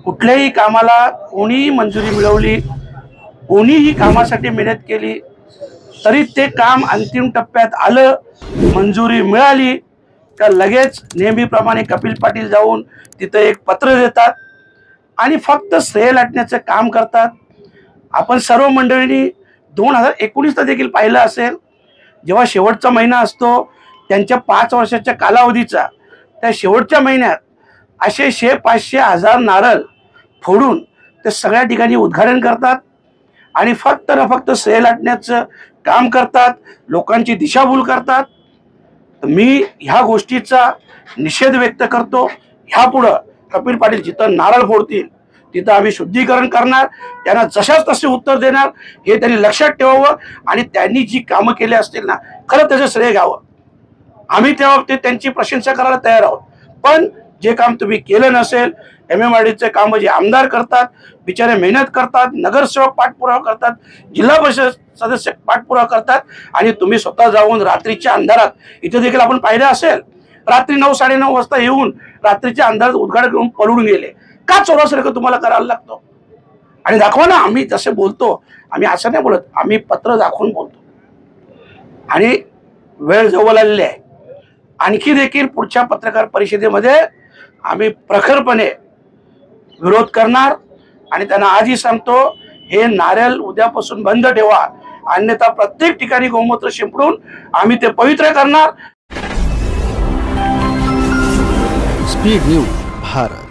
कुठल्याही कामाला कोणीही मंजुरी मिळवली, कोणीही कामासाठी मेहनत केली तरी ते काम अंतिम टप्प्यात आलं, मंजुरी मिळाली का लगेच नेहमीप्रमाणे कपिल पाटील जाऊन तिथं एक पत्र देतात आणि फक्त श्रेय लाटण्याचं काम करतात। आपण सर्व मंडळींनी 2019 देखील पाहिलं असेल, जेव्हा शेवटचा महिना असतो त्यांच्या 5 वर्षाच्या कालावधीचा, त्या शेवटच्या महिन्यात असे 100, 500, 1000 नारळ फोडून ते सगळ्या ठिकाणी उद्घाटन करतात आणि फक्त ना फक्त श्रेय लाटण्याचं काम करतात, लोकांची दिशाभूल करतात। मी ह्या गोष्टीचा निषेध व्यक्त करतो। ह्यापुढं कपिल पाटील जिथं नारळ फोडतील तिथं आम्ही शुद्धीकरण करणार, त्यांना जशाच तसे उत्तर देणार, हे त्यांनी लक्षात ठेवावं आणि त्यांनी जी कामं केली असतील ना, खरं त्याचं श्रेय घ्यावं। आम्ही त्या बाबतीत त्यांची प्रशंसा करायला तयार आहोत, पण जे काम तुम्ही केलं नसेल, MMRDचे काम जे आमदार करतात, बिचारे मेहनत करतात, नगरसेवक पाठपुरावा करतात, जिल्हा परिषद सदस्य पाठपुरावा करतात आणि तुम्ही स्वतः जाऊन रात्रीच्या अंधारात, इथे देखील आपण पाहिलं असेल, रात्री 9, 9:30 वाजता येऊन रात्रीच्या अंधारात उद्घाटन करून पळून गेले। का चोरासारखं तुम्हाला करायला लागतो? आणि दाखवा ना, आम्ही जसे बोलतो, आम्ही असं नाही बोलत, आम्ही पत्र दाखवून बोलतो आणि वेळ जवळ आलेली आहे। आणखी देखील पुढच्या पत्रकार परिषदेमध्ये आम्ही प्रखरपणे विरोध करणार आणि त्यांना आजही सांगतो, हे नारळ उद्यापासून बंद ठेवा, अन्यथा प्रत्येक ठिकाणी गोमूत्र शिंपडून आम्ही ते पवित्र करणार। Speed news Bharat.